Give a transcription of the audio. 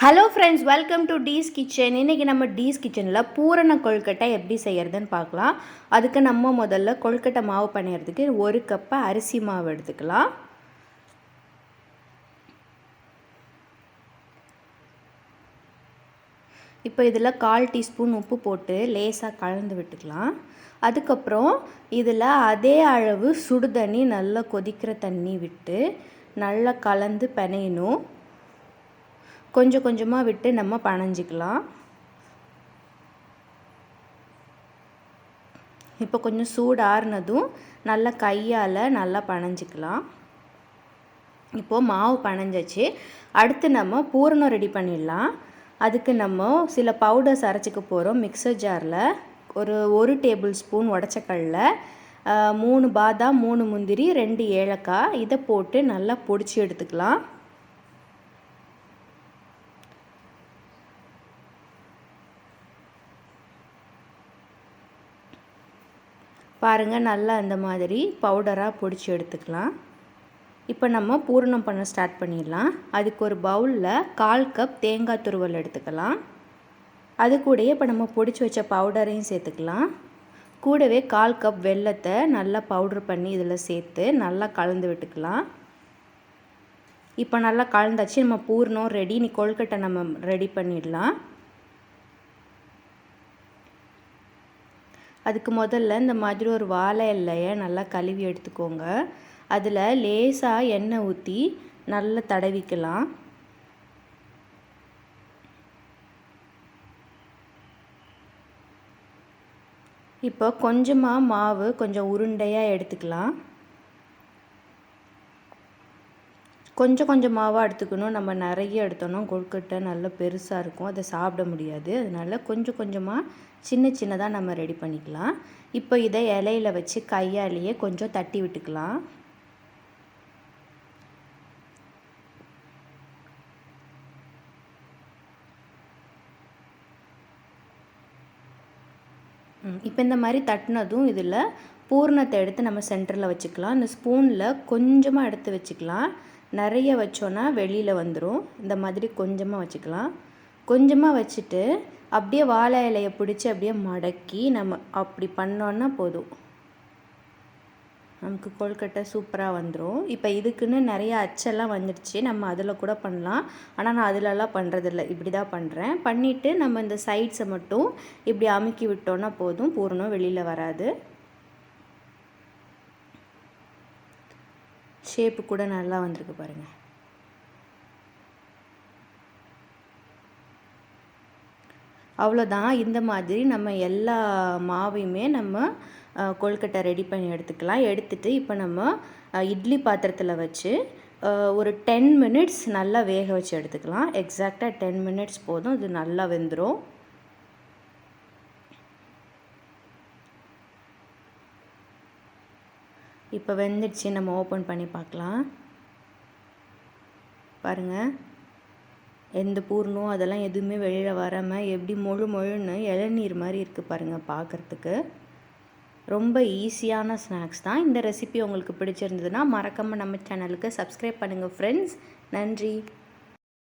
Hello friends, welcome to Dee's kitchen. இன்றைக்கி நம்ம tease கிச்சனில் பூரண கொழுக்கட்டை எப்படி செய்கிறதுன்னு பார்க்கலாம். அதுக்கு நம்ம முதல்ல கொழுக்கட்டை மாவு பண்ணுறதுக்கு 1 கப்பு அரிசி மாவு எடுத்துக்கலாம். இப்போ இதில் 1/4 டீஸ்பூன் உப்பு போட்டு லேசாக கலந்து விட்டுக்கலாம். அதுக்கப்புறம் இதில் அதே அளவு சுடு தண்ணி, நல்லா கொதிக்கிற தண்ணி விட்டு நல்லா கலந்து பிணையணும். கொஞ்சம் கொஞ்சமாக விட்டு நம்ம பனைஞ்சிக்கலாம். இப்போ கொஞ்சம் சூடு ஆறுனதும் நல்லா கையால் நல்லா பனைஞ்சிக்கலாம். இப்போது மாவு பனைஞ்சிச்சு. அடுத்து நம்ம பூரணம் ரெடி பண்ணிடலாம். அதுக்கு நம்ம சில பவுடர்ஸ் அரைச்சிக்க போகிறோம். மிக்சர் ஜாரில் ஒரு டேபிள் ஸ்பூன் உடச்சக்கடலை, 3 பாதாம், 3 முந்திரி, 2 ஏலக்காய், இதை போட்டு நல்லா பொடிச்சு எடுத்துக்கலாம். பாருங்கள், நல்லா அந்த மாதிரி பவுடராக பொடிச்சு எடுத்துக்கலாம். இப்போ நம்ம பூரணம் பண்ண ஸ்டார்ட் பண்ணிடலாம். அதுக்கு ஒரு பவுலில் 1/4 கப் தேங்காய் துருவல் எடுத்துக்கலாம். அது கூடயே இப்போ நம்ம பொடிச்சு வச்ச பவுடரையும் சேர்த்துக்கலாம். கூடவே 1/4 கப் வெல்லத்தை நல்லா பவுட்ரு பண்ணி இதில் சேர்த்து நல்லா கலந்து விட்டுக்கலாம். இப்போ நல்லா கலந்தாச்சு. நம்ம பூரணம் ரெடி. நீ கொழுக்கட்டை நம்ம ரெடி பண்ணிடலாம். அதுக்கு முதல்ல இந்த மாதிரி ஒரு வாழை இலையை நல்லா கழுவி எடுத்துக்கோங்க. அதில் லேசாக எண்ணெய் ஊற்றி நல்லா தடவிக்கலாம். இப்போ கொஞ்சமாக மாவு கொஞ்சம் உருண்டையாக எடுத்துக்கலாம். கொஞ்சம் கொஞ்சம் மாவாக எடுத்துக்கணும். நம்ம நிறைய எடுத்தோன்னா கொழுக்கட்டை நல்லா பெருசாக இருக்கும், அதை சாப்பிட முடியாது. அதனால் கொஞ்சம் கொஞ்சமாக சின்ன சின்னதாக நம்ம ரெடி பண்ணிக்கலாம். இப்போ இதை இலையில் வச்சு கையாலேயே கொஞ்சம் தட்டி விட்டுக்கலாம். இப்போ இந்த மாதிரி தட்டினதும் இதில் பூரணத்தை எடுத்து நம்ம சென்டரில் வச்சுக்கலாம். இந்த ஸ்பூனில் கொஞ்சமாக எடுத்து வச்சுக்கலாம். நிறைய வச்சோன்னா வெளியில் வந்துடும். இந்த மாதிரி கொஞ்சமாக வச்சுக்கலாம். கொஞ்சமாக வச்சுட்டு அப்படியே வாழை இலையை பிடிச்சி அப்படியே மடக்கி நம்ம அப்படி பண்ணோன்னா போதும், நமக்கு கொழுக்கட்டை சூப்பராக வந்துடும். இப்போ இதுக்குன்னு நிறைய அச்செல்லாம் வந்துடுச்சு. நம்ம அதில் கூட பண்ணலாம். ஆனால் நான் அதிலலாம் பண்ணுறதில்ல, இப்படி தான் பண்ணுறேன். பண்ணிவிட்டு நம்ம இந்த சைட்ஸை மட்டும் இப்படி அமுக்கி விட்டோன்னா போதும், பூரணம் வெளியில் வராது. ஷேப்பு கூட நல்லா வந்திருக்கு பாருங்கள். அவ்வளோதான். இந்த மாதிரி நம்ம எல்லா மாவையுமே நம்ம கொழுக்கட்டை ரெடி பண்ணி எடுத்துக்கலாம். எடுத்துகிட்டு இப்போ நம்ம இட்லி பாத்திரத்தில் வச்சு ஒரு 10 மினிட்ஸ் நல்லா வேக வச்சு எடுத்துக்கலாம். எக்ஸாக்டாக 10 மினிட்ஸ் போதும், இது நல்லா வெந்துடும். இப்போ வெந்துடுச்சு. நம்ம ஓப்பன் பண்ணி பார்க்கலாம். பாருங்கள், எந்த பூர்ணம் அதெல்லாம் எதுவுமே வெளியில் வராமல் எப்படி மொழுன்னு இளநீர் மாதிரி இருக்குது பாருங்கள் பார்க்குறதுக்கு. ரொம்ப ஈஸியான ஸ்நாக்ஸ் தான். இந்த ரெசிபி உங்களுக்கு பிடிச்சிருந்ததுன்னா மறக்காமல் நம்ம சேனலுக்கு சப்ஸ்கிரைப் பண்ணுங்கள் ஃப்ரெண்ட்ஸ். நன்றி.